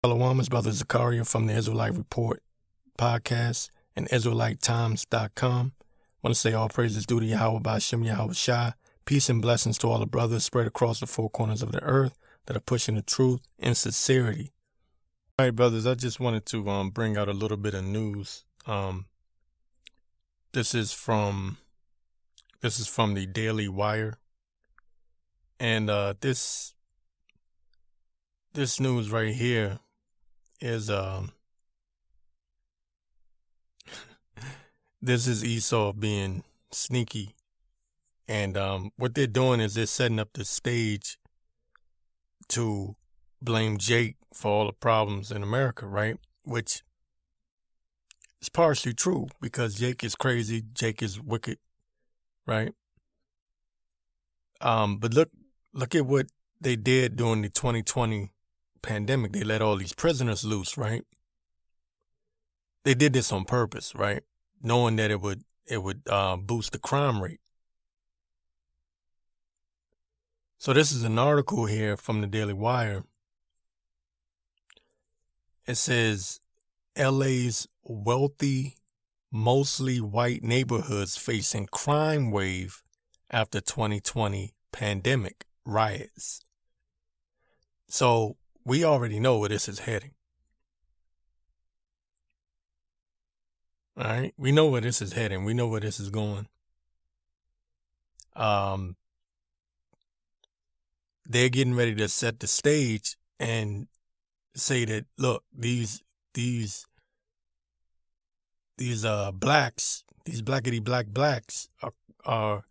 Shalom, it's Brother Zakaria from the Israelite Report podcast and IsraeliteTimes.com. I want to say all praises due to Yahweh Ba'Shem Yahweh Shai. Peace and blessings to all the brothers spread across the four corners of the earth that are pushing the truth in sincerity. All right, brothers, I just wanted to bring out a little bit of news. This is from the Daily Wire, and this news right here is this is Esau being sneaky, and what they're doing is they're setting up the stage to blame Jake for all the problems in America, right? Which is partially true because Jake is crazy, Jake is wicked, right? But look at what they did during the 2020 pandemic. They let all these prisoners loose, right? They did this on purpose, right? Knowing that it would boost the crime rate. So this is an article here from the Daily Wire. It says LA's wealthy, mostly white neighborhoods facing crime wave after 2020 pandemic riots. So we already know where this is heading. All right, we know where this is heading. We know where this is going. They're getting ready to set the stage and say that, look, these blacks, these blackity black blacks are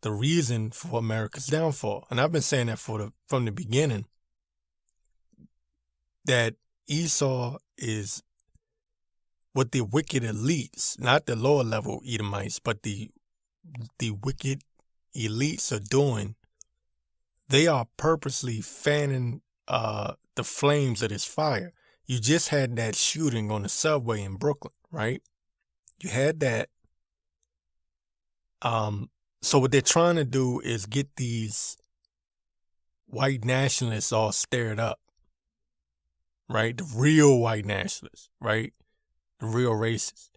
the reason for America's downfall. And I've been saying that from the beginning, that Esau is what the wicked elites, not the lower level Edomites, but the wicked elites are doing. They are purposely fanning the flames of this fire. You just had that shooting on the subway in Brooklyn, right? You had that. So what they're trying to do is get these white nationalists all stirred up, right? The real white nationalists, right? The real racists,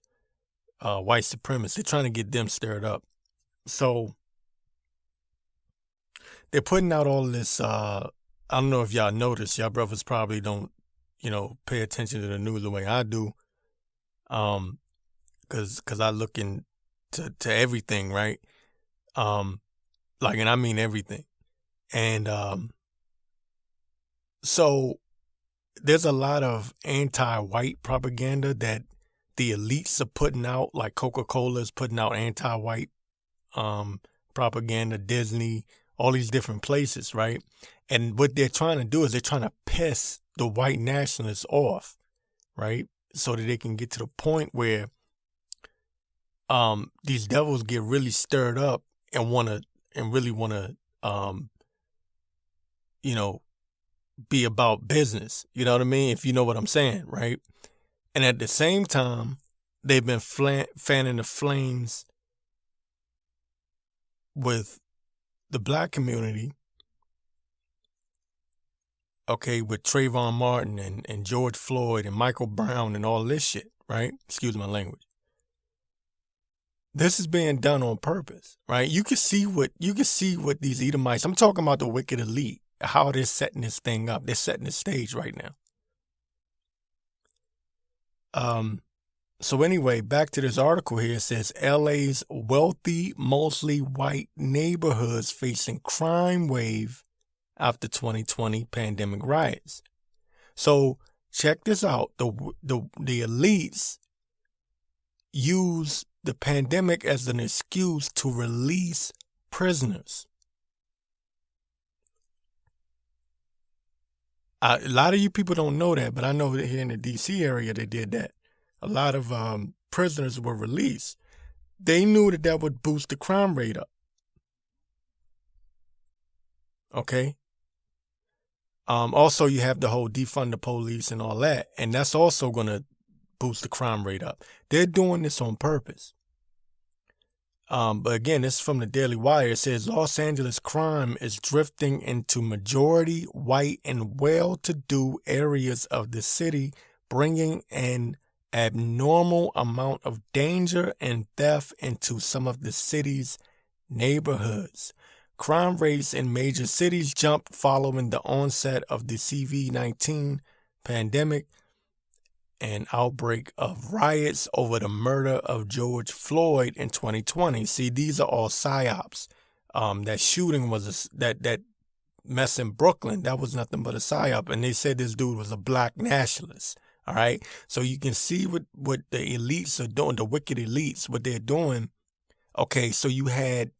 white supremacists. They're trying to get them stirred up. So they're putting out all this. I don't know if y'all noticed. Y'all brothers probably don't, pay attention to the news the way I do. Cause I look into everything, right? And I mean everything. And so there's a lot of anti-white propaganda that the elites are putting out, like Coca-Cola is putting out anti-white propaganda, Disney, all these different places, right? And what they're trying to do is they're trying to piss the white nationalists off, right? So that they can get to the point where these devils get really stirred up and really want to be about business. You know what I mean? If you know what I'm saying, right? And at the same time, they've been fanning the flames with the black community, okay, with Trayvon Martin and George Floyd and Michael Brown and all this shit, right? Excuse my language. This is being done on purpose, right? You can see what these Edomites, I'm talking about the wicked elite, how they're setting this thing up. They're setting the stage right now. So anyway, back to this article here. It says LA's wealthy, mostly white neighborhoods facing crime wave after 2020 pandemic riots. So check this out. The elites use the pandemic as an excuse to release prisoners. A lot of you people don't know that, but I know that here in the D.C. area they did that. A lot of prisoners were released. They knew that would boost the crime rate up. Okay? Also, you have the whole defund the police and all that, and that's also going to boost the crime rate up. They're doing this on purpose. But again, this is from the Daily Wire. It says Los Angeles crime is drifting into majority white and well-to-do areas of the city, bringing an abnormal amount of danger and theft into some of the city's neighborhoods. Crime rates in major cities jumped following the onset of the COVID-19 pandemic and outbreak of riots over the murder of George Floyd in 2020. See, these are all psyops. That shooting was that mess in Brooklyn. That was nothing but a psyop, and they said this dude was a black nationalist. All right, so you can see what the elites are doing, the wicked elites, what they're doing. Okay, so you had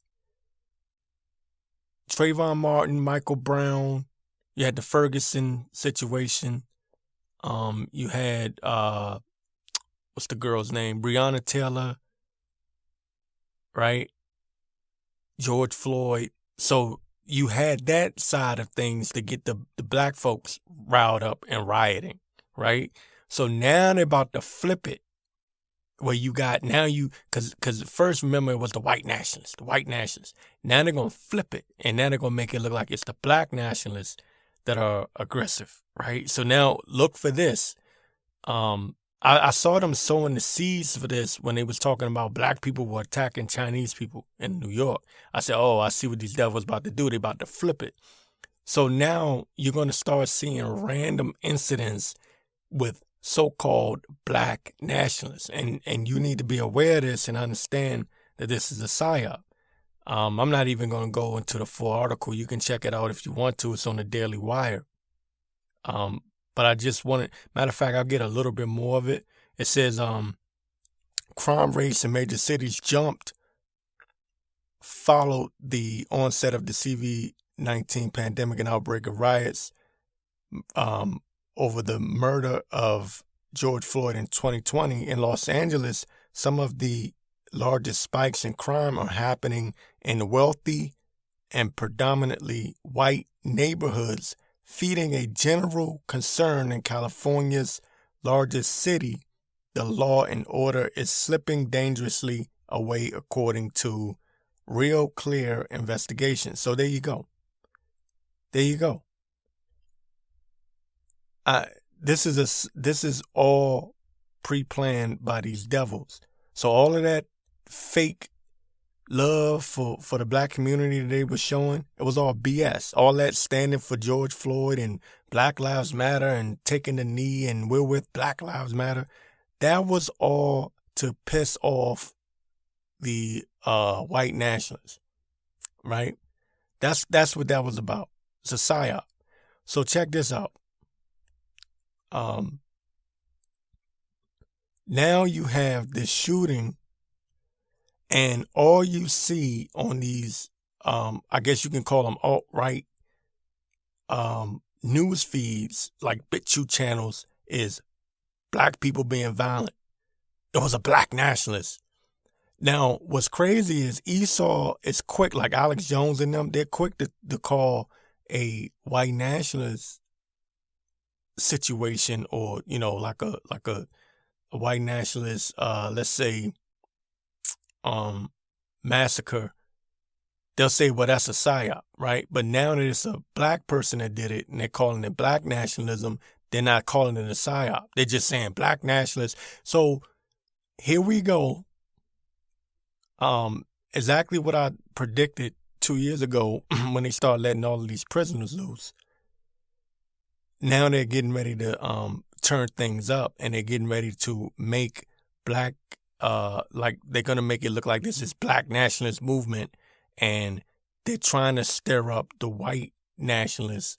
Trayvon Martin, Michael Brown, you had the Ferguson situation. You had, what's the girl's name? Breonna Taylor, right? George Floyd. So you had that side of things to get the black folks riled up and rioting, right? So now they're about to flip it. Where you got, because first, remember, it was the white nationalists. Now they're going to flip it, and now they're going to make it look like it's the black nationalists that are aggressive, right? So now look for this. I saw them sowing the seeds for this when they was talking about black people were attacking Chinese people in New York. I said, oh, I see what these devils about to do. They about to flip it. So now you're going to start seeing random incidents with so-called black nationalists. And you need to be aware of this and understand that this is a psyop. I'm not even going to go into the full article. You can check it out if you want to. It's on the Daily Wire. But I just wanted, matter of fact, I'll get a little bit more of it. It says crime rates in major cities jumped, followed the onset of the COVID-19 pandemic and outbreak of riots over the murder of George Floyd in 2020 in Los Angeles. Some of the largest spikes in crime are happening in wealthy and predominantly white neighborhoods, feeding a general concern in California's largest city. The law and order is slipping dangerously away, according to Real Clear investigation. So there you go. This is all pre-planned by these devils. So all of that fake love for the black community that they were showing, it was all BS. All that standing for George Floyd and Black Lives Matter and taking the knee and we're with Black Lives Matter, that was all to piss off the white nationalists, right? That's what that was about. It's a psyop. So check this out. Now you have this shooting, and all you see on these, I guess you can call them alt-right news feeds, like BitChute channels, is black people being violent. It was a black nationalist. Now, what's crazy is Esau is quick, like Alex Jones and them, they're quick to call a white nationalist situation, or like a white nationalist let's say massacre. They'll say, well, that's a psyop, right? But now that it's a black person that did it and they're calling it black nationalism, they're not calling it a psyop. They're just saying black nationalists. So here we go. Exactly what I predicted 2 years ago when they started letting all of these prisoners loose. Now they're getting ready to turn things up, and they're getting ready to make black, like they're going to make it look like this is black nationalist movement, and they're trying to stir up the white nationalists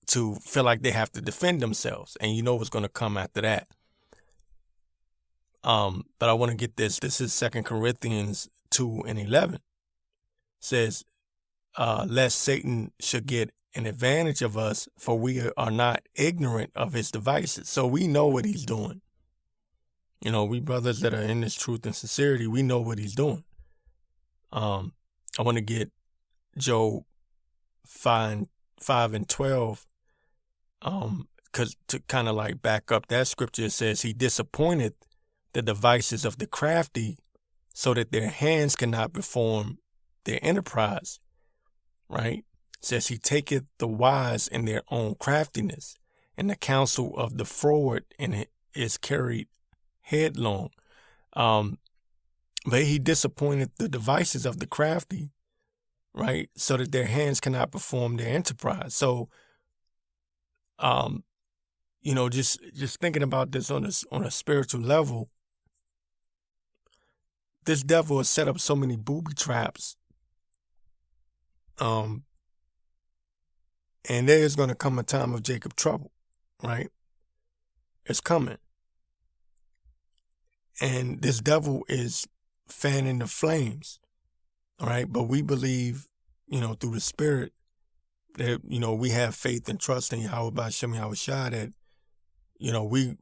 to feel like they have to defend themselves. And you know what's going to come after that. But I want to get this. This is 2 Corinthians 2:11. Says, lest Satan should get an advantage of us, for we are not ignorant of his devices. So we know what he's doing. We brothers that are in this truth and sincerity, we know what he's doing. I want to get Job 5:12, because to kind of like back up that scripture, it says he disappointed the devices of the crafty so that their hands cannot perform their enterprise, right? It says he taketh the wise in their own craftiness, and the counsel of the froward is carried headlong. But he disappointed the devices of the crafty, right? So that their hands cannot perform their enterprise. So, just thinking about this on a spiritual level, this devil has set up so many booby traps. And there is going to come a time of Jacob trouble, right? It's coming. And this devil is fanning the flames, all right? But we believe, through the Spirit that, we have faith and trust in Yahweh B'Shem Yahweh Shai that, we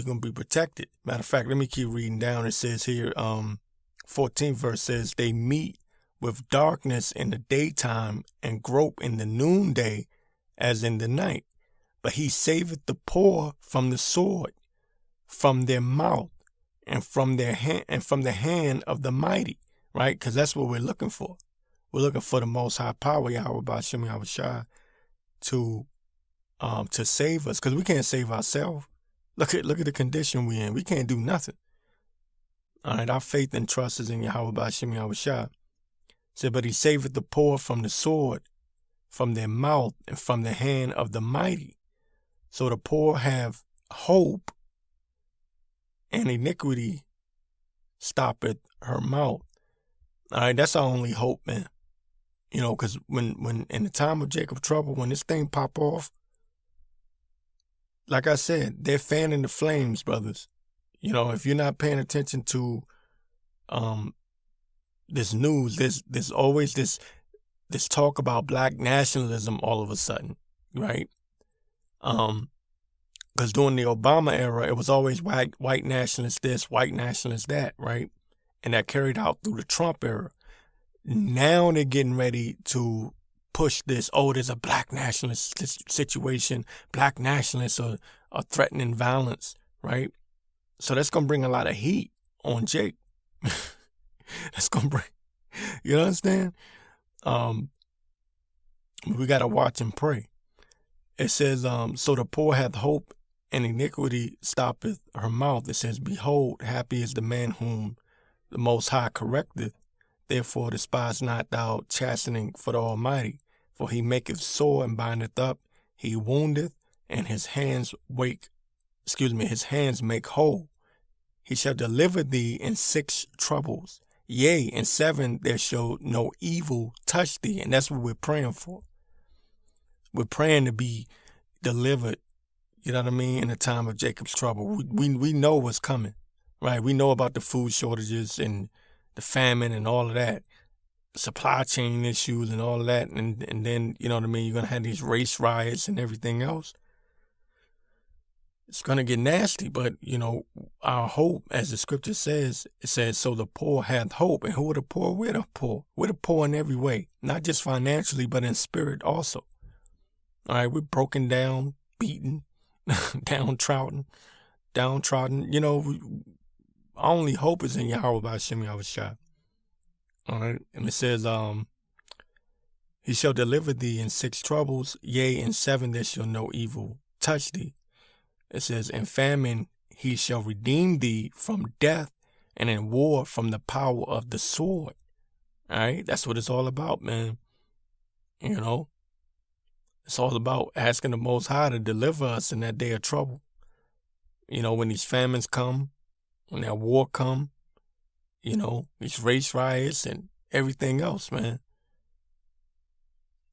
going to be protected. Matter of fact, let me keep reading down. It says here, 14th verse says, they meet with darkness in the daytime and grope in the noonday as in the night. But he saveth the poor from the sword, from their mouth, and from their hand, and from the hand of the mighty, right? Because that's what we're looking for. We're looking for the Most High Power, Yahweh B'Shem Yahweh Shai, to save us, because we can't save ourselves. Look at the condition we're in. We can't do nothing. All right, our faith and trust is in Yahweh B'Shem Yahweh Shai. Said, but he saveth the poor from the sword, from their mouth, and from the hand of the mighty. So the poor have hope, and iniquity stoppeth her mouth. All right, that's our only hope, man. Because when in the time of Jacob trouble, when this thing pop off, like I said, they're fanning the flames, brothers. If you're not paying attention to this news, there's always this talk about black nationalism all of a sudden, right? Because during the Obama era, it was always white nationalists this, white nationalists that, right? And that carried out through the Trump era. Now they're getting ready to push this, there's a black nationalist situation. Black nationalists are threatening violence, right? So that's going to bring a lot of heat on Jake. That's going to bring, you understand? We got to watch and pray. It says, so the poor hath hope, and iniquity stoppeth her mouth. It says, behold, happy is the man whom the Most High correcteth. Therefore despise not thou chastening for the Almighty. For he maketh sore and bindeth up. He woundeth, and his hands make whole. He shall deliver thee in 6 troubles. Yea, in 7 there shall no evil touch thee. And that's what we're praying for. We're praying to be delivered, you know what I mean, in the time of Jacob's trouble. We know what's coming, right? We know about the food shortages and the famine and all of that, supply chain issues and all of that. And then, you know what I mean, you're going to have these race riots and everything else. It's going to get nasty, but, our hope, as the scripture says, it says, so the poor hath hope. And who are the poor? We're the poor. We're the poor in every way, not just financially, but in spirit also. All right, we're broken down, beaten, downtrodden. Our only hope is in Yahweh B'Shem Yahweh Shai. All right, and it says, he shall deliver thee in 6 troubles, yea, in 7 there shall no evil touch thee. It says, in famine he shall redeem thee from death, and in war from the power of the sword. All right, that's what it's all about, man. It's all about asking the Most High to deliver us in that day of trouble. When these famines come, when that war come, these race riots and everything else, man.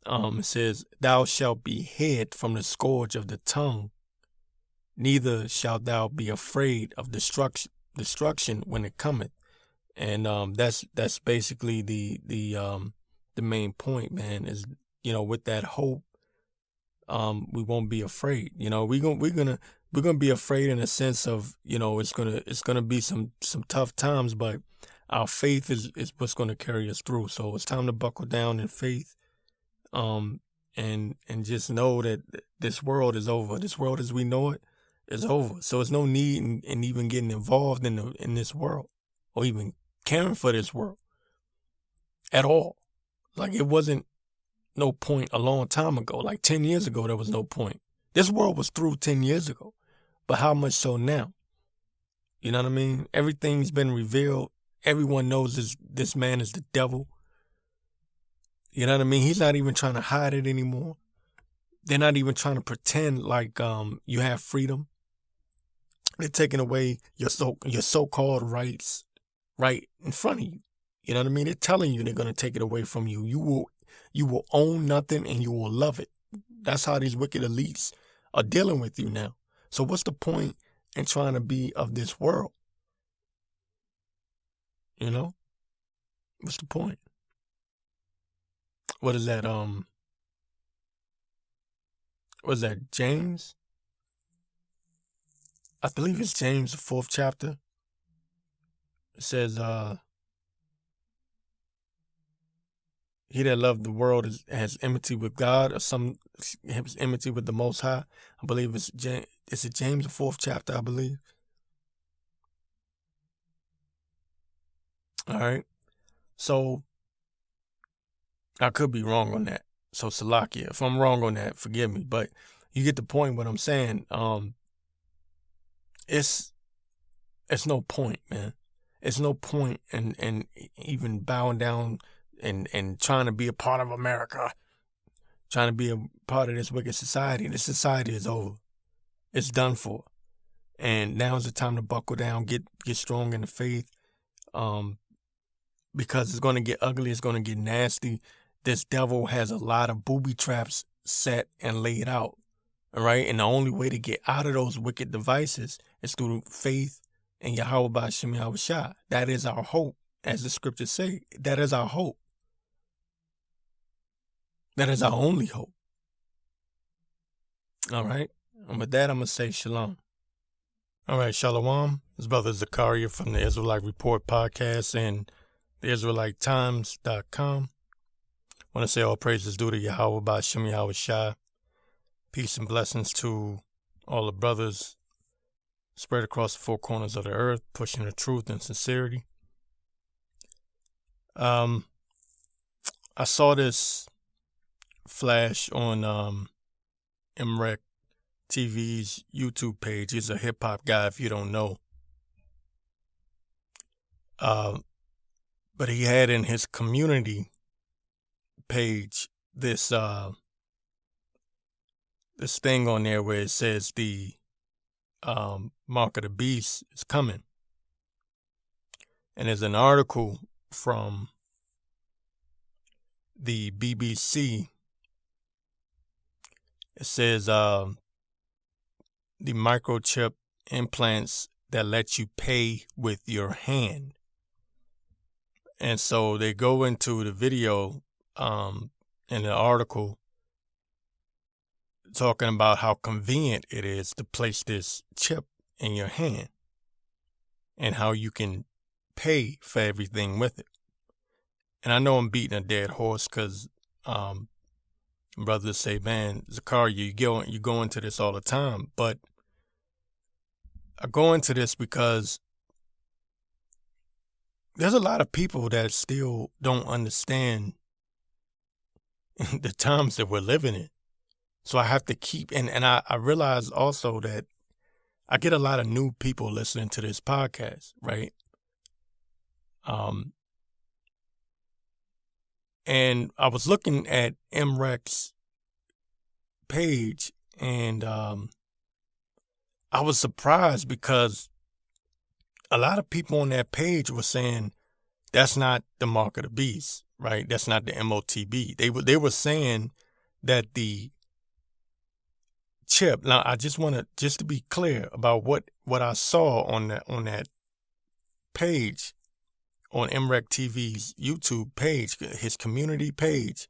It says, thou shalt be hid from the scourge of the tongue, neither shalt thou be afraid of destruction when it cometh. And that's basically the main point, man, is, with that hope, we won't be afraid. We're gonna be afraid in a sense of, it's gonna be some tough times, but our faith is what's gonna carry us through. So it's time to buckle down in faith, and just know that this world is over. This world as we know it is over. So there's no need in even getting involved in this world, or even caring for this world at all. Like, it wasn't no point a long time ago. Like 10 years ago, there was no point. This world was through 10 years ago. But how much so now? You know what I mean? Everything's been revealed. Everyone knows this man is the devil. You know what I mean? He's not even trying to hide it anymore. They're not even trying to pretend like you have freedom. They're taking away your so-called rights right in front of you. You know what I mean? They're telling you they're going to take it away from you. You will own nothing and you will love it. That's how these wicked elites are dealing with you now. So what's the point in trying to be of this world? You know? What's the point? What is that? What is that? James? I believe it's James, the 4th chapter. It says, he that loved the world has enmity with God, or some has enmity with the Most High. I believe it's James, the 4th chapter, I believe. All right. So I could be wrong on that. So Salakia, if I'm wrong on that, forgive me. But you get the point what I'm saying. It's no point, man. It's no point in even bowing down and trying to be a part of America, trying to be a part of this wicked society. This society is over. It's done for. And now's the time to buckle down, get strong in the faith, because it's going to get ugly. It's going to get nasty. This devil has a lot of booby traps set and laid out. All right. And the only way to get out of those wicked devices is through faith in Yahweh B'Shem Yahweh Shai. That is our hope. As the scriptures say, that is our hope. That is our only hope. All right. And with that, I'm going to say shalom. All right. Shalom. This brother Zakaria from the Israelite Report podcast and the IsraeliteTimes.com. I want to say all praises due to Yahweh B'Shem Yahweh Shai. Peace and blessings to all the brothers spread across the 4 corners of the earth, pushing the truth and sincerity. I saw this flash on MREC TV's YouTube page. He's a hip-hop guy, if you don't know. But he had in his community page this thing on there where it says the mark of the beast is coming. And there's an article from the BBC. It says the microchip implants that let you pay with your hand. And so they go into the video in the article talking about how convenient it is to place this chip in your hand and how you can pay for everything with it. And I know I'm beating a dead horse because brothers say, man, Zakaria, you go into this all the time. But I go into this because there's a lot of people that still don't understand the times that we're living in. So I have to keep, and I realize also that I get a lot of new people listening to this podcast, right? And I was looking at MREC's page, and I was surprised because a lot of people on that page were saying that's not the mark of the beast, right? That's not the MOTB. They were saying that the chip. Now, I just want to be clear about what I saw on that page on MREC TV's YouTube page, his community page.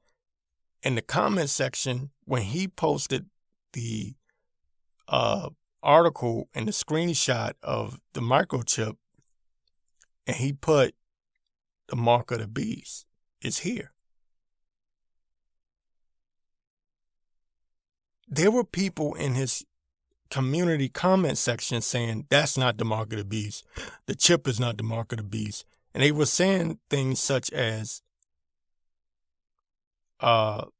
In the comment section, when he posted the article and the screenshot of the microchip, and he put the mark of the beast is here. There were people in his community comment section saying that's not the mark of the beast. The chip is not the mark of the beast. And they were saying things such as, well,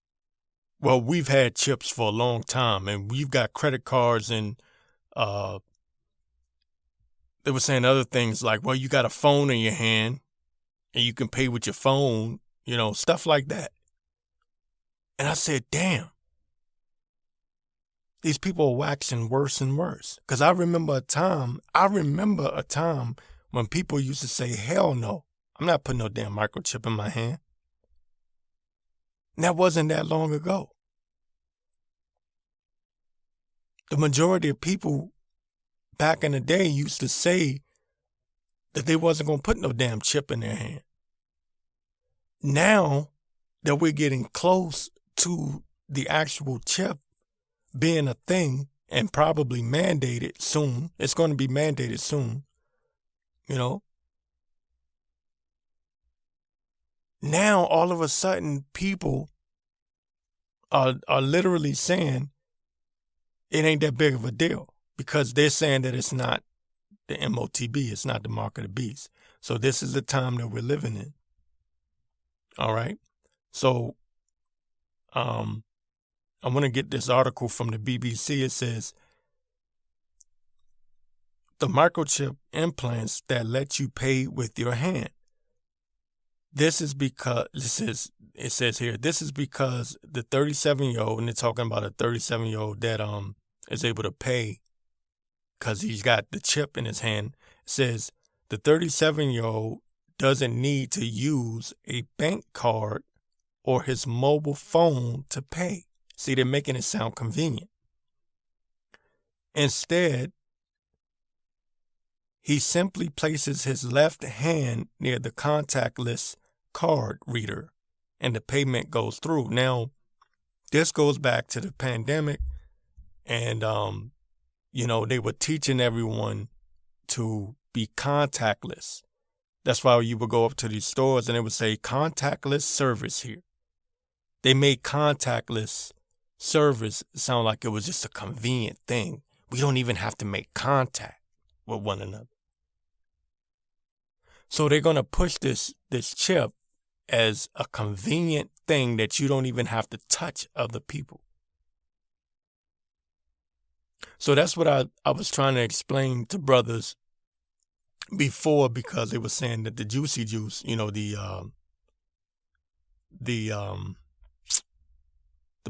we've had chips for a long time, and we've got credit cards, and they were saying other things like, well, you got a phone in your hand, and you can pay with your phone, stuff like that. And I said, damn, these people are waxing worse and worse. Because I remember a time when people used to say, hell no, I'm not putting no damn microchip in my hand. And that wasn't that long ago. The majority of people back in the day used to say that they wasn't going to put no damn chip in their hand. Now that we're getting close to the actual chip being a thing and probably mandated soon, it's going to be mandated soon, Now all of a sudden people are literally saying it ain't that big of a deal because they're saying that it's not the MOTB, it's not the mark of the beast. So this is the time that we're living in. All right. So I want to get this article from the BBC. It says the microchip implants that let you pay with your hand. This is because it says here, this is because the 37-year-old, and they're talking about a 37-year-old that is able to pay because he's got the chip in his hand. It says the 37-year-old doesn't need to use a bank card or his mobile phone to pay. See, they're making it sound convenient. Instead, he simply places his left hand near the contactless card reader and the payment goes through. Now, this goes back to the pandemic and, they were teaching everyone to be contactless. That's why you would go up to these stores and they would say contactless service here. They made contactless service sound like it was just a convenient thing. We don't even have to make contact with one another. So they're going to push this chip as a convenient thing that you don't even have to touch other people. So that's what I was trying to explain to brothers before, because they were saying that the juicy juice, the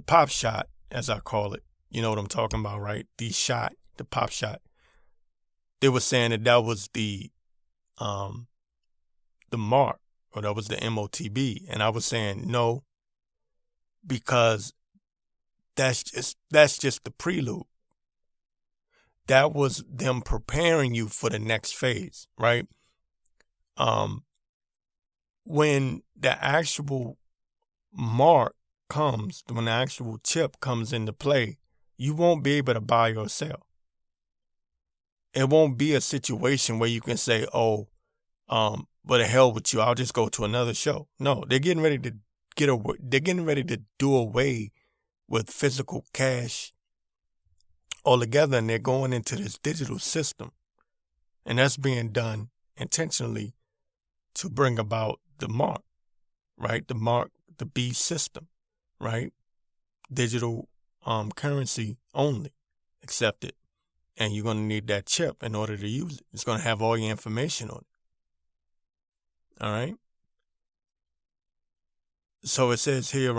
pop shot, as I call it, you know what I'm talking about, right? The pop shot. They were saying that was the mark, or that was the MOTB. And I was saying no, because that's just the prelude. That was them preparing you for the next phase, right? When the actual mark comes, when the actual chip comes into play, you won't be able to buy or sell. It won't be a situation where you can say, but the hell with you, I'll just go to another show. No, they're getting ready to do away with physical cash altogether, and they're going into this digital system. And that's being done intentionally to bring about the mark, right? The B system, right? Digital currency only accepted. And you're going to need that chip in order to use it. It's going to have all your information on it. All right? So it says here,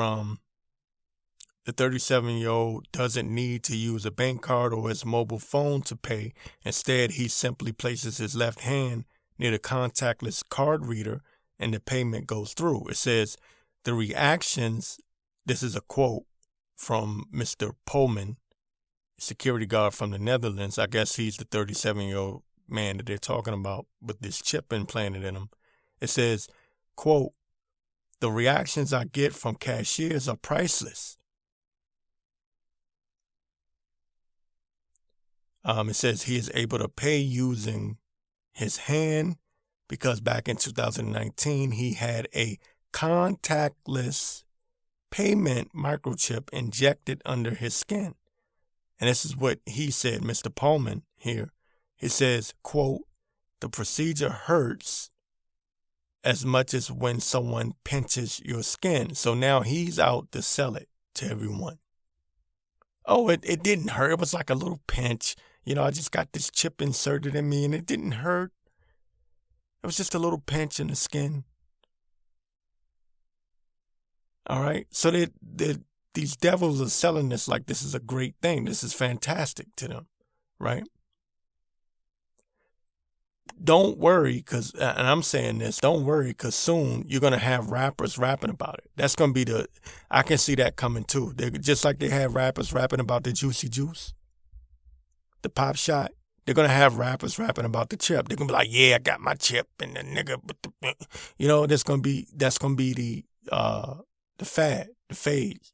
the 37-year-old doesn't need to use a bank card or his mobile phone to pay. Instead, he simply places his left hand near the contactless card reader and the payment goes through. It says the reactions, this is a quote from Mr. Polman, security guard from the Netherlands. I guess he's the 37-year-old man that they're talking about with this chip implanted in him. It says, quote, the reactions I get from cashiers are priceless. It says he is able to pay using his hand because back in 2019, he had a contactless payment microchip injected under his skin. And this is what he said, Mr. Pullman here. He says, quote, the procedure hurts as much as when someone pinches your skin. So now he's out to sell it to everyone. Oh, it didn't hurt. It was like a little pinch. I just got this chip inserted in me and it didn't hurt. It was just a little pinch in the skin. All right. So these devils are selling this like this is a great thing. This is fantastic to them. Right. Don't worry, and I'm saying this, don't worry, because soon you're going to have rappers rapping about it. That's going to be I can see that coming too. Just like they have rappers rapping about the juicy juice, the pop shot, they're going to have rappers rapping about the chip. They're going to be like, yeah, I got my chip and the nigga, that's going to be the fad, the phase.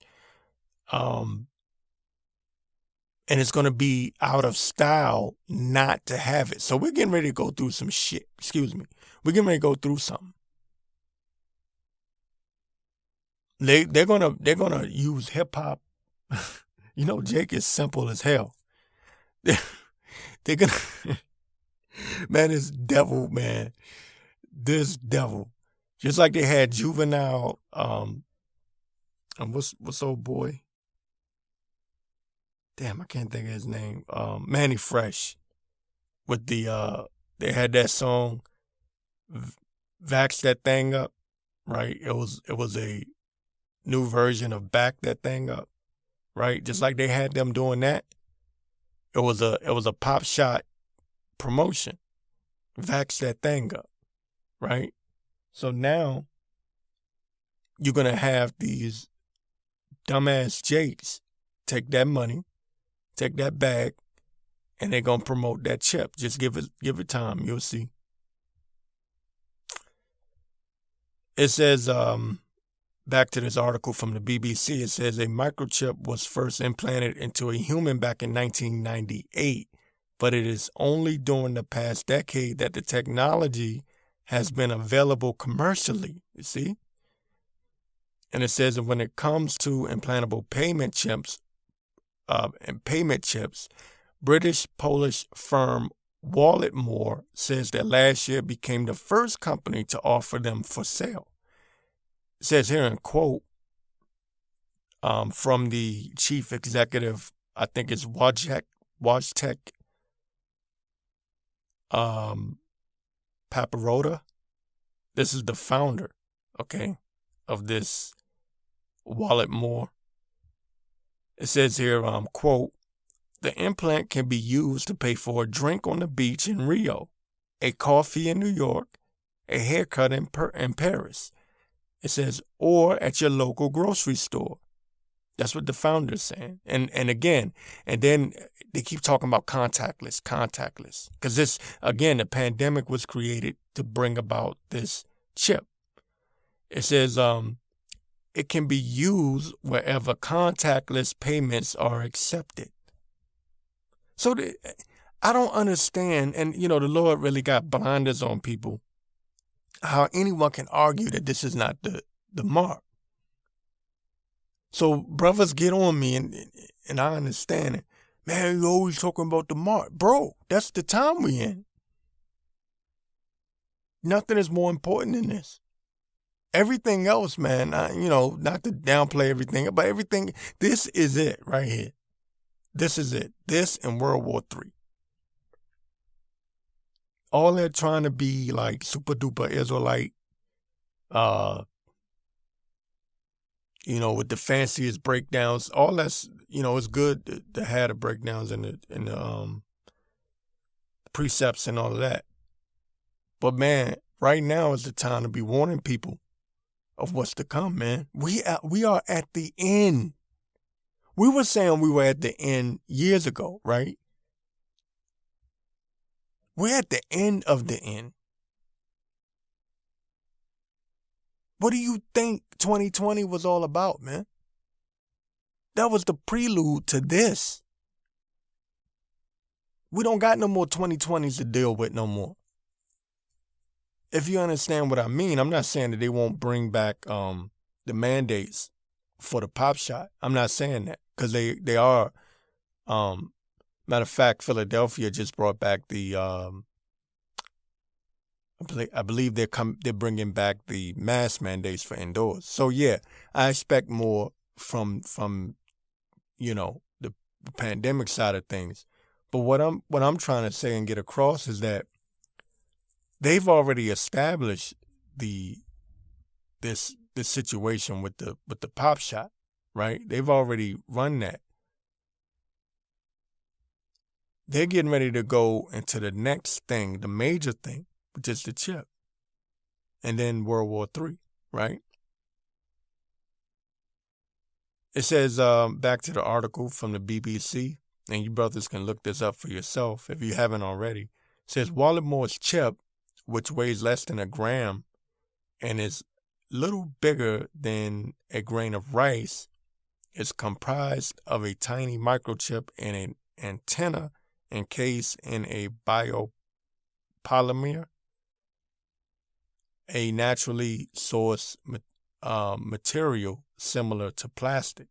And it's going to be out of style not to have it. So we're getting ready to go through some shit. Excuse me. We're getting ready to go through something. They're gonna use hip hop. Jake is simple as hell. They're gonna man, this devil, man. This devil. Just like they had Juvenile, what's old boy? Damn, I can't think of his name. Manny Fresh. With they had that song, Vax That Thing Up, right? It was a new version of Back That Thing Up, right? Just like they had them doing that. It was a pop shot promotion. Vax That Thing Up, right? So now you're gonna have these dumbass Jakes take that money, take that bag, and they're going to promote that chip. Just give it time. You'll see. It says, back to this article from the BBC, it says a microchip was first implanted into a human back in 1998, but it is only during the past decade that the technology has been available commercially, you see? And it says that when it comes to implantable payment chips, British-Polish firm Walletmore says that last year became the first company to offer them for sale. It says here in quote from the chief executive, I think it's Wojtek Paparota. This is the founder, okay, of this Walletmore. It says here, quote, the implant can be used to pay for a drink on the beach in Rio, a coffee in New York, a haircut in Paris. It says, or at your local grocery store. That's what the founder's saying. And then they keep talking about contactless. Because this, again, the pandemic was created to bring about this chip. It says, it can be used wherever contactless payments are accepted. So I don't understand, and the Lord really got blinders on people, how anyone can argue that this is not the mark. So brothers get on me, and I understand it. Man, you always talking about the mark. Bro, that's the time we in. Nothing is more important than this. Everything else, man, not to downplay everything, but everything, this is it right here. This is it. This and World War III. All that trying to be like super duper Israelite, with the fanciest breakdowns, all that's, it's good to have the breakdowns and the precepts and all of that. But man, right now is the time to be warning people of what's to come, man. We are at the end. We were saying we were at the end years ago, right? We're at the end of the end. What do you think 2020 was all about, man? That was the prelude to this. We don't got no more 2020s to deal with no more. If you understand what I mean, I'm not saying that they won't bring back the mandates for the pop shot. I'm not saying that, because they are. Matter of fact, Philadelphia just brought back the I believe they're bringing back the mask mandates for indoors. So yeah, I expect more from the pandemic side of things. But what I'm trying to say and get across is that they've already established this situation with the pop shot, right? They've already run that. They're getting ready to go into the next thing, the major thing, which is the chip, and then World War III, right? It says, back to the article from the BBC, and you brothers can look this up for yourself if you haven't already. It says Walletmore's chip, which weighs less than a gram and is little bigger than a grain of rice, is comprised of a tiny microchip and an antenna encased in a biopolymer, a naturally sourced material similar to plastic.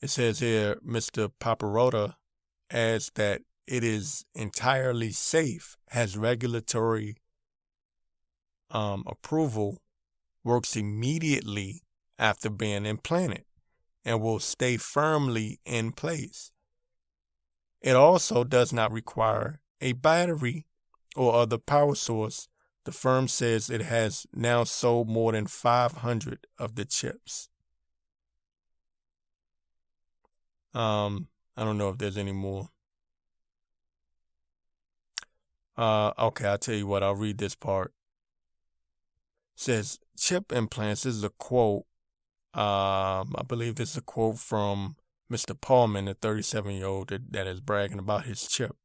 It says here, Mr. Paparotta adds that it is entirely safe, has regulatory approval, works immediately after being implanted, and will stay firmly in place. It also does not require a battery or other power source. The firm says it has now sold more than 500 of the chips. I don't know if there's any more. Okay, I'll tell you what. I'll read this part. It says chip implants. This is a quote. I believe this is a quote from Mr. Paulman, the 37-year-old that is bragging about his chip.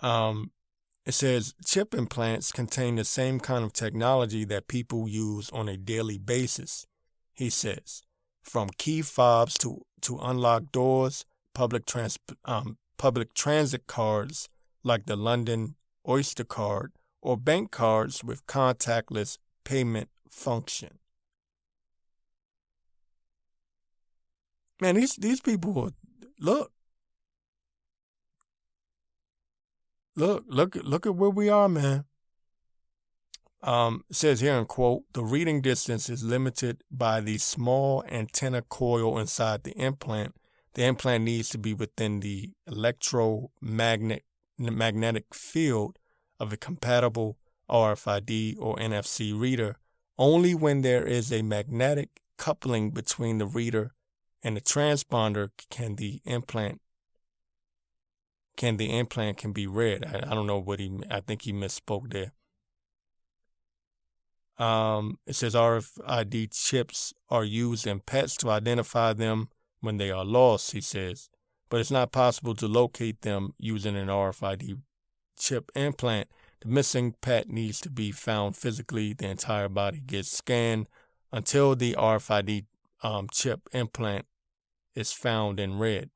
It says chip implants contain the same kind of technology that people use on a daily basis, he says, from key fobs to unlock doors, public transit cards like the London Oyster card, or bank cards with contactless payment function. Man, these people, look at where we are, man. It says here in quote, the reading distance is limited by the small antenna coil inside the implant. The implant needs to be within the electromagnetic field of a compatible RFID or NFC reader. Only when there is a magnetic coupling between the reader and the transponder can the implant be read. I don't know I think he misspoke there. It says RFID chips are used in pets to identify them when they are lost, he says, but it's not possible to locate them using an RFID chip implant. The missing pet needs to be found physically. The entire body gets scanned until the RFID chip implant is found and read.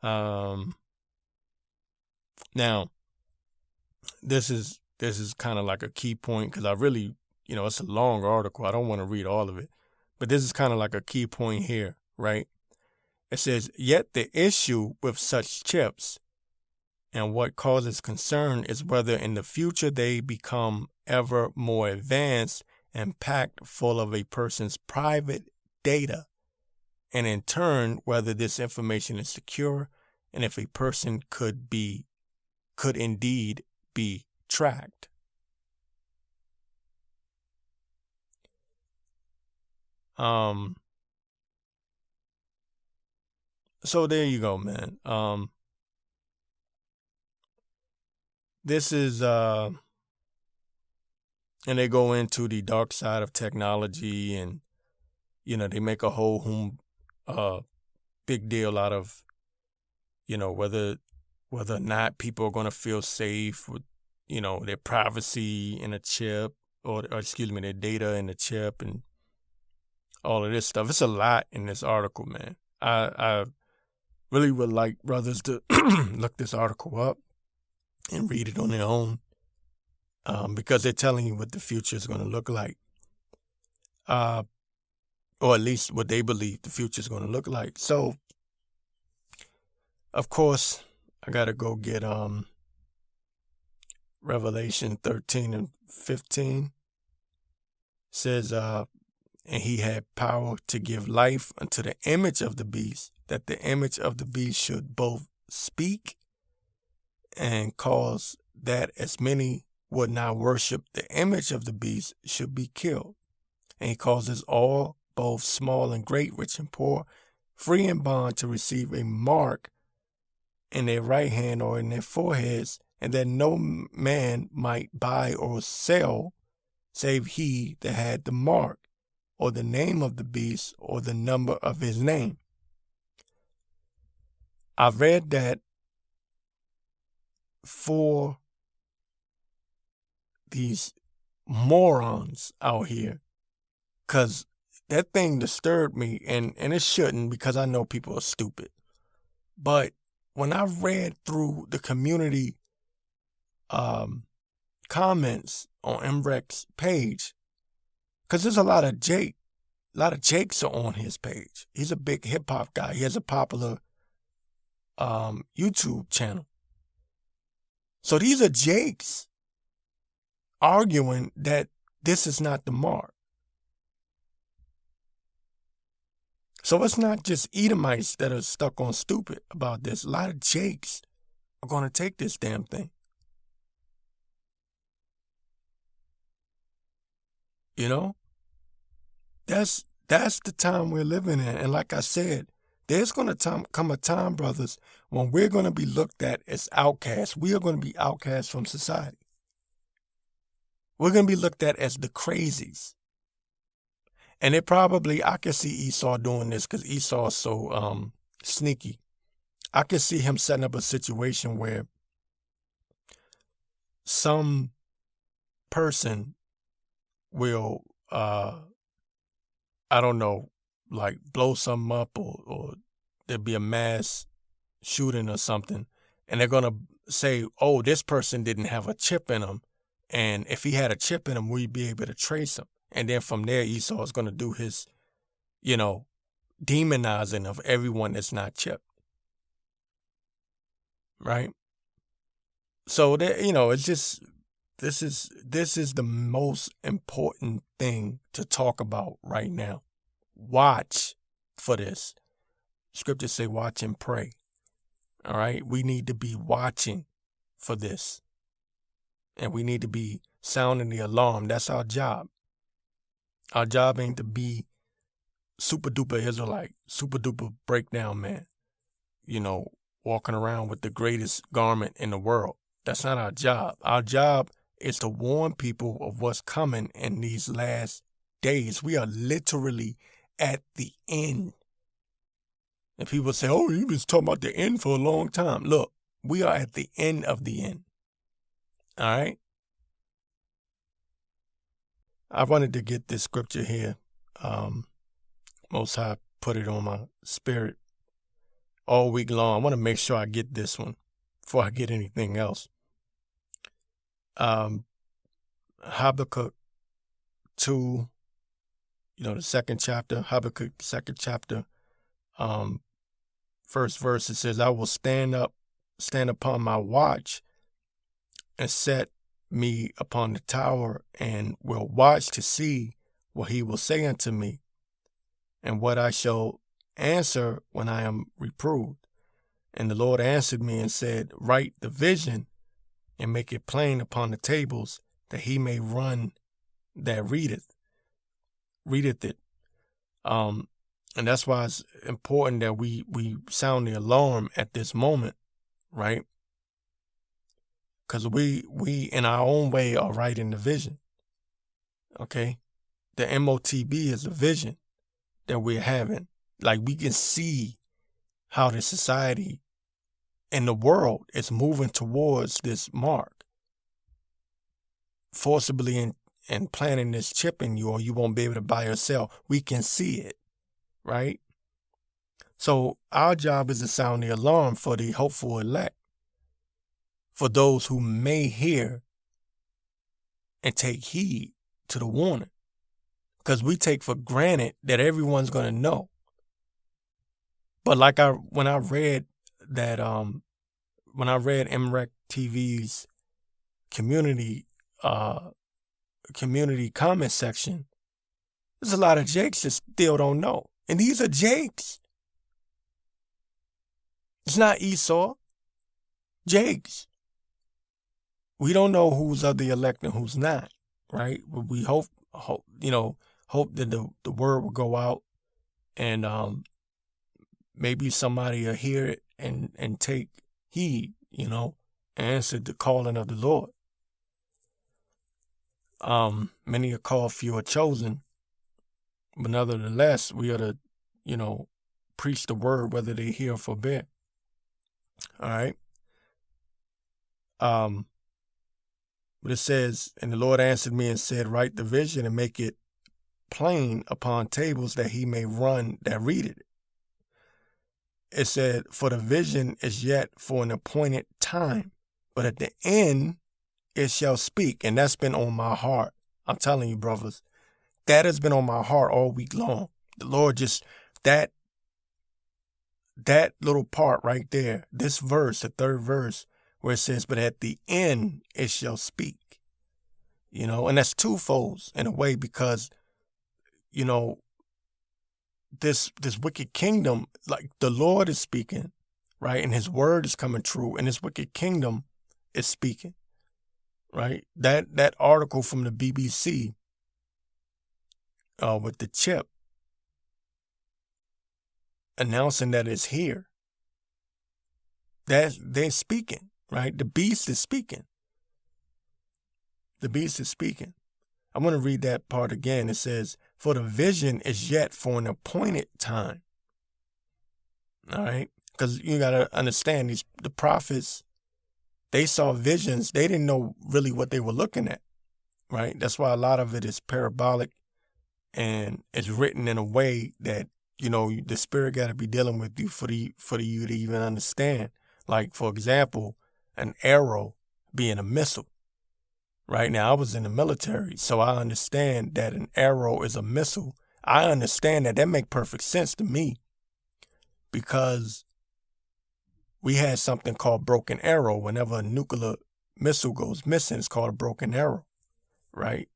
Now, this is kind of like a key point because I really, it's a long article. I don't want to read all of it, but this is kind of like a key point here, right? It says, yet the issue with such chips and what causes concern is whether in the future they become ever more advanced and packed full of a person's private data, and in turn, whether this information is secure and if a person could indeed be tracked. So there you go, man. This is and they go into the dark side of technology, and they make a whole big deal out of whether or not people are going to feel safe with their privacy in a chip or their data in the chip and all of this stuff. It's a lot in this article, man. I really would like brothers to look this article up and read it on their own, because they're telling you what the future is going to look like, or at least what they believe the future is going to look like. So Of course, I gotta go get Revelation 13 and 15. Says, and he had power to give life unto the image of the beast, that the image of the beast should both speak and cause that as many would not worship the image of the beast should be killed. And he causes all, both small and great, rich and poor, free and bond, to receive a mark in their right hand or in their foreheads, and that no man might buy or sell save he that had the mark, or the name of the beast, or the number of his name. I read that for these morons out here, because that thing disturbed me, and it shouldn't, because I know people are stupid. But when I read through the community comments on MREC's page, because there's a lot of Jakes are on his page. He's a big hip hop guy. He has a popular YouTube channel. So these are Jakes arguing that this is not the mark. So it's not just Edomites that are stuck on stupid about this. A lot of Jakes are going to take this damn thing. You know? That's the time we're living in. And like I said, there's going to come a time, brothers, when we're going to be looked at as outcasts. We are going to be outcasts from society. We're going to be looked at as the crazies. And it probably, I can see Esau doing this because Esau is so sneaky. I can see him setting up a situation where some person will, I don't know, like blow something up, or there'll be a mass shooting or something. And they're going to say, oh, this person didn't have a chip in him. And if he had a chip in him, we'd be able to trace him. And then from there, Esau is going to do his, demonizing of everyone that's not chipped. Right? So, it's just, this is the most important thing to talk about right now. Watch for this. Scriptures say watch and pray. All right? We need to be watching for this. And we need to be sounding the alarm. That's our job. Our job ain't to be super duper Israelite, super duper breakdown man, walking around with the greatest garment in the world. That's not our job. Our job is to warn people of what's coming in these last days. We are literally at the end. And people say, oh, you was talking about the end for a long time. Look, we are at the end of the end. All right? I wanted to get this scripture here. Most High put it on my spirit all week long. I want to make sure I get this one before I get anything else. Habakkuk 2, the second chapter, Habakkuk, second chapter, first verse, it says, I will stand upon my watch and set me upon the tower, and will watch to see what he will say unto me, and what I shall answer when I am reproved. And the Lord answered me and said, write the vision and make it plain upon the tables, that he may run that readeth it. And that's why it's important that we sound the alarm at this moment, right? Because we in our own way are writing the vision. Okay? The MOTB is a vision that we're having. Like, we can see how the society and the world is moving towards this mark. Forcibly and planting this chip in you, or you won't be able to buy or sell. We can see it, right? So our job is to sound the alarm for the hopeful elect, for those who may hear and take heed to the warning. Because we take for granted that everyone's going to know. But when I read that when I read MREC TV's community comment section, there's a lot of Jakes that still don't know. And these are Jakes. It's not Esau. Jakes. We don't know who's of the elect and who's not, right? But we hope that the word will go out and maybe somebody will hear it and take heed, answer the calling of the Lord. Many are called, few are chosen. But nevertheless, we are to, preach the word, whether they hear or forbear. All right. But it says, and the Lord answered me and said, write the vision and make it plain upon tables that he may run that read it. It said, for the vision is yet for an appointed time, but at the end it shall speak. And that's been on my heart. I'm telling you, brothers, that has been on my heart all week long. The Lord just, that little part right there, this verse, the third verse, where it says, but at the end it shall speak. And that's twofold in a way, because, this wicked kingdom, like the Lord is speaking, right? And his word is coming true, and this wicked kingdom is speaking, right? That article from the BBC with the chip announcing that it's here, that they're speaking, right? The beast is speaking. The beast is speaking. I want to read that part again. It says, for the vision is yet for an appointed time. All right? Because you got to understand, the prophets, they saw visions. They didn't know really what they were looking at, right? That's why a lot of it is parabolic, and it's written in a way that, the Spirit got to be dealing with you for you to even understand. Like, for example, an arrow being a missile. Right now, I was in the military, so I understand that an arrow is a missile. I understand that. That makes perfect sense to me, because we had something called broken arrow. Whenever a nuclear missile goes missing, it's called a broken arrow, right?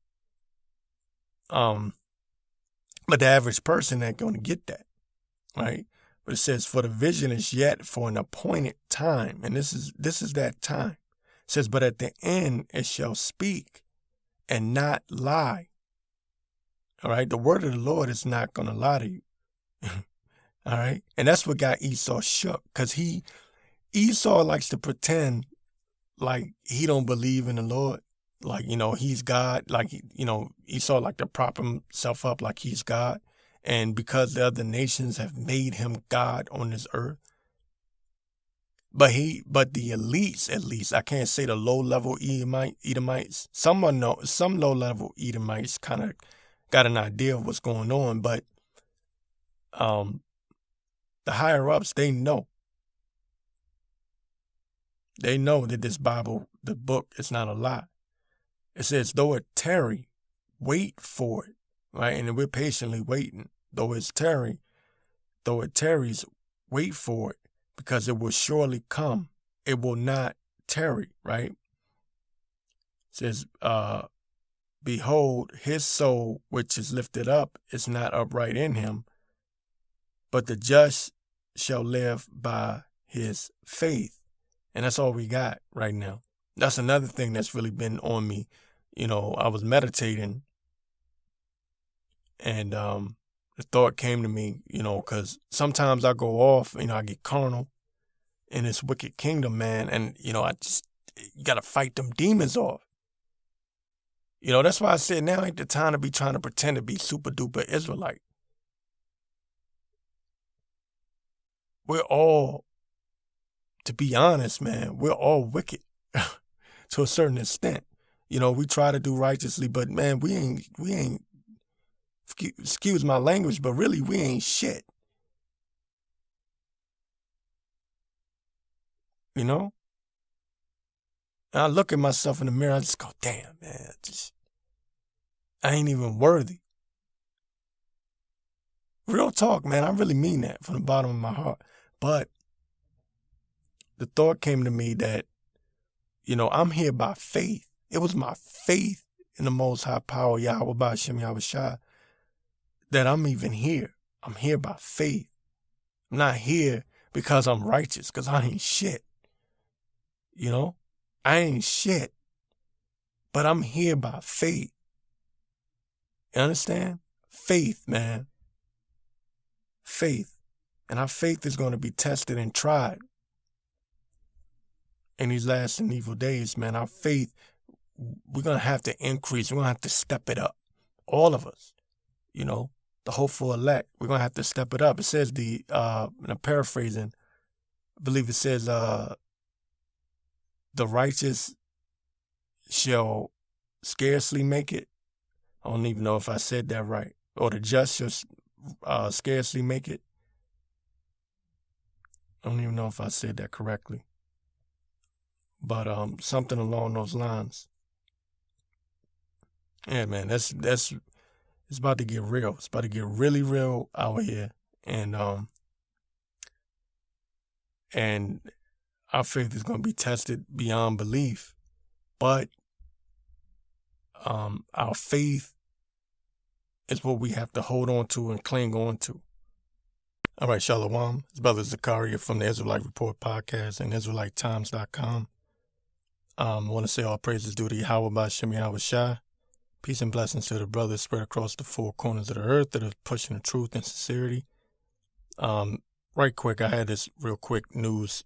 But the average person ain't going to get that, right? But it says, for the vision is yet for an appointed time, and this is that time. It says, but at the end it shall speak and not lie. All right. The word of the Lord is not going to lie to you. All right. And that's what got Esau shook, because Esau likes to pretend like he don't believe in the Lord. Like, he's God. Like, Esau like to prop himself up like he's God. And because the other nations have made him God on this earth. But the elites, at least, I can't say the low-level Edomites. Some low-level Edomites kind of got an idea of what's going on, but the higher-ups, they know. They know that this Bible, the book, is not a lie. It says, though it tarry, wait for it, right? And we're patiently waiting. Though it tarries, wait for it, because it will surely come. It will not tarry, right? It says, behold, his soul, which is lifted up, is not upright in him, but the just shall live by his faith. And that's all we got right now. That's another thing that's really been on me. I was meditating, and the thought came to me, because sometimes I go off, I get carnal in this wicked kingdom, man. And, you got to fight them demons off. That's why I said now ain't the time to be trying to pretend to be super duper Israelite. We're all, to be honest, man, we're all wicked to a certain extent. We try to do righteously, but man, we ain't, excuse my language, but really we ain't shit. And I look at myself in the mirror, I just go, damn, man, I ain't even worthy. Real talk, man, I really mean that from the bottom of my heart. But the thought came to me that, I'm here by faith. It was my faith in the Most High Power, Yahweh Ba'Shem Yahweh Shai, that I'm even here. I'm here by faith. I'm not here because I'm righteous, because I ain't shit. I ain't shit. But I'm here by faith. You understand? Faith, man. Faith. And our faith is going to be tested and tried in these last and evil days, man. Our faith, we're going to have to increase. We're going to have to step it up. All of us, the hopeful elect, we're going to have to step it up. It says and I'm paraphrasing, I believe it says, the righteous shall scarcely make it. I don't even know if I said that right. Or the just shall scarcely make it. I don't even know if I said that correctly. But something along those lines. Yeah, man, that's it's about to get real. It's about to get really real out here. And our faith is going to be tested beyond belief. But our faith is what we have to hold on to and cling on to. All right, Shalom. It's Brother Zakaria from the Israelite Report podcast and IsraeliteTimes.com. I want to say all praises due to Yahweh Ba'Shem Yahweh Shai. Peace and blessings to the brothers spread across the four corners of the earth that are pushing the truth and sincerity. Right quick, I had this real quick news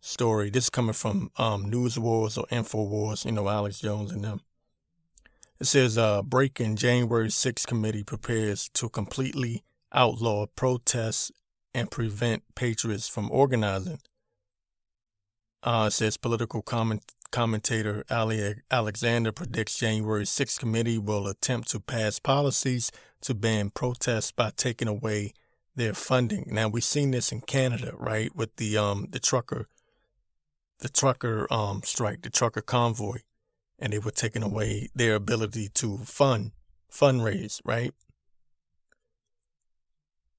story. This is coming from News Wars or InfoWars, Alex Jones and them. It says, breaking January 6th committee prepares to completely outlaw protests and prevent patriots from organizing. It says political commentator Ali Alexander predicts January 6th committee will attempt to pass policies to ban protests by taking away their funding. Now, we've seen this in Canada, right, with the trucker strike, the trucker convoy, and they were taking away their ability to fundraise, right?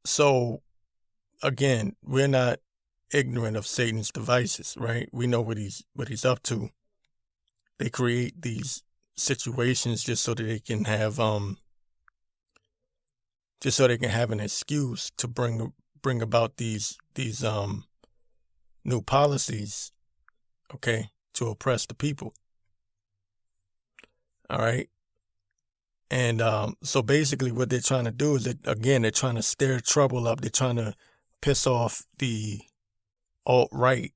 So, again, we're not ignorant of Satan's devices, right? We know what he's up to. They create these situations just so that they can have an excuse to bring about these new policies, okay, to oppress the people. All right. And so basically what they're trying to do is they're trying to stir trouble up. They're trying to piss off the alt-right,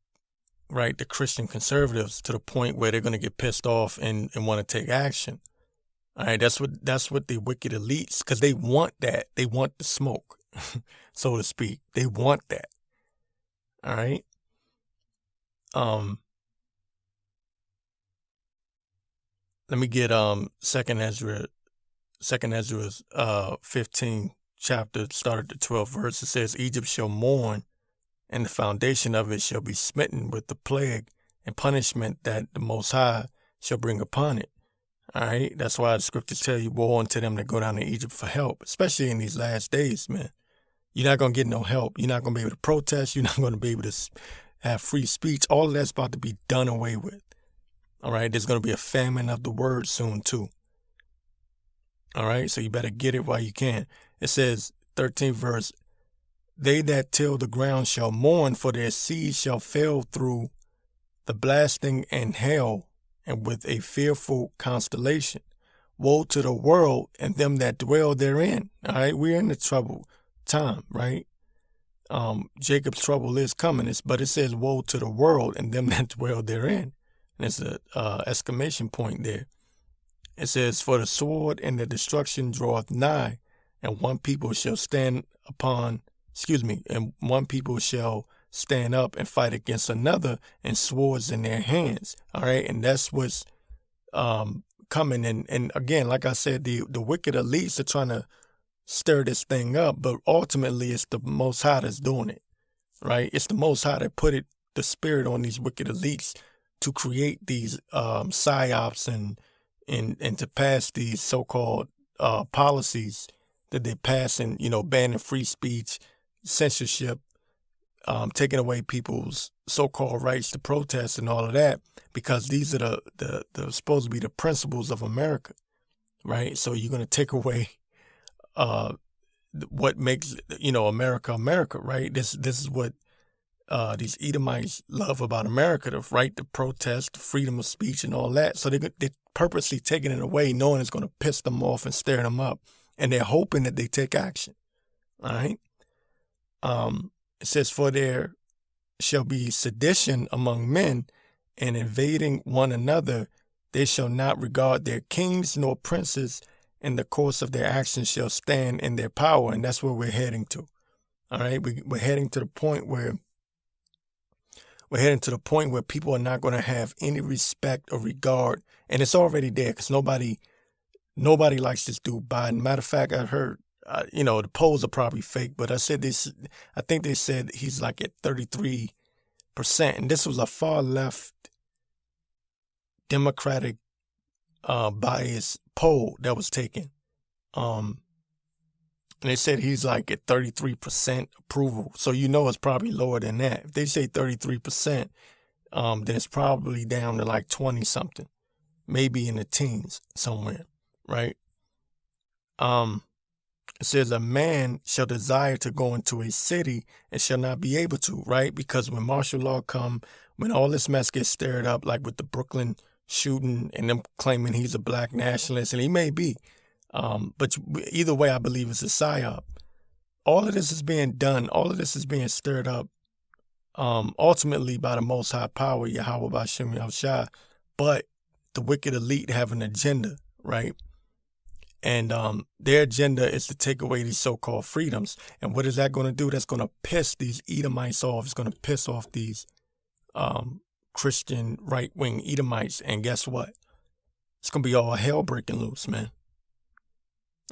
right, the Christian conservatives, to the point where they're going to get pissed off and want to take action. All right, that's what the wicked elites, because they want that. They want the smoke, so to speak. They want that. All right. Let me get Second Ezra 15 chapter, start at the 12th verse. It says, Egypt shall mourn, and the foundation of it shall be smitten with the plague and punishment that the Most High shall bring upon it. All right. That's why the scriptures tell you, woe unto them that go down to Egypt for help, especially in these last days, man. You're not going to get no help. You're not going to be able to protest. You're not going to be able to have free speech. All of that's about to be done away with. All right. There's going to be a famine of the word soon, too. All right. So you better get it while you can. It says, 13th verse, they that till the ground shall mourn, for their seed shall fail through the blasting and hail, and with a fearful constellation. Woe to the world and them that dwell therein. All right, we're in the trouble time, right? Jacob's trouble is coming, but it says woe to the world and them that dwell therein. And it's a exclamation point there. It says, for the sword and the destruction draweth nigh, and one people shall stand up and fight against another, and swords in their hands. All right. And that's what's coming. And again, like I said, the wicked elites are trying to stir this thing up, but ultimately it's the Most High that's doing it. Right. It's the Most High that put the spirit on these wicked elites to create these psyops and to pass these so-called policies that they're passing, banning free speech, censorship, taking away people's so-called rights to protest and all of that, because these are the supposed to be the principles of America, right? So you're going to take away what makes, America, America, right? This is what these Edomites love about America, the right to protest, the freedom of speech and all that. So they're purposely taking it away, knowing it's going to piss them off and stir them up. And they're hoping that they take action. All right. It says, for there shall be sedition among men, and invading one another. They shall not regard their kings nor princes, and the course of their actions shall stand in their power. And that's where we're heading to. All right. We're heading to the point where people are not going to have any respect or regard. And it's already there, because nobody likes this dude Biden. Matter of fact, I heard, the polls are probably fake, but I think they said he's like at 33%. And this was a far left Democratic bias poll that was taken. And they said he's like at 33% approval. So it's probably lower than that. If they say 33%, then it's probably down to like 20 something, maybe in the teens somewhere, right? It says a man shall desire to go into a city and shall not be able to, right? Because when martial law come, when all this mess gets stirred up, like with the Brooklyn shooting and them claiming he's a black nationalist, and he may be, but either way, I believe it's a psyop. All of this is being done. All of this is being stirred up, ultimately by the Most High Power, Yahweh B'Shem Yahushua. But the wicked elite have an agenda, right? And their agenda is to take away these so-called freedoms. And what is that going to do? That's going to piss these Edomites off. It's going to piss off these Christian right-wing Edomites. And guess what? It's going to be all hell breaking loose, man.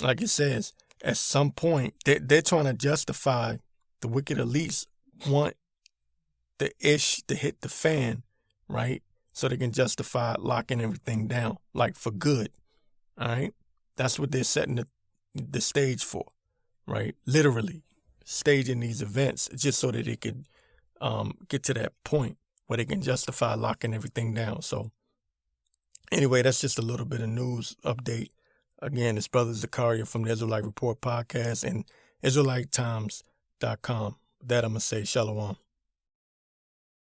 Like it says, at some point, they're trying to justify, the wicked elites want the ish to hit the fan, right? So they can justify locking everything down, like for good, all right? That's what they're setting the stage for, right? Literally staging these events just so that they could get to that point where they can justify locking everything down. So anyway, that's just a little bit of news update. Again, it's Brother Zakaria from the Israelite Report podcast and IsraeliteTimes.com. With that, I'm going to say shalom.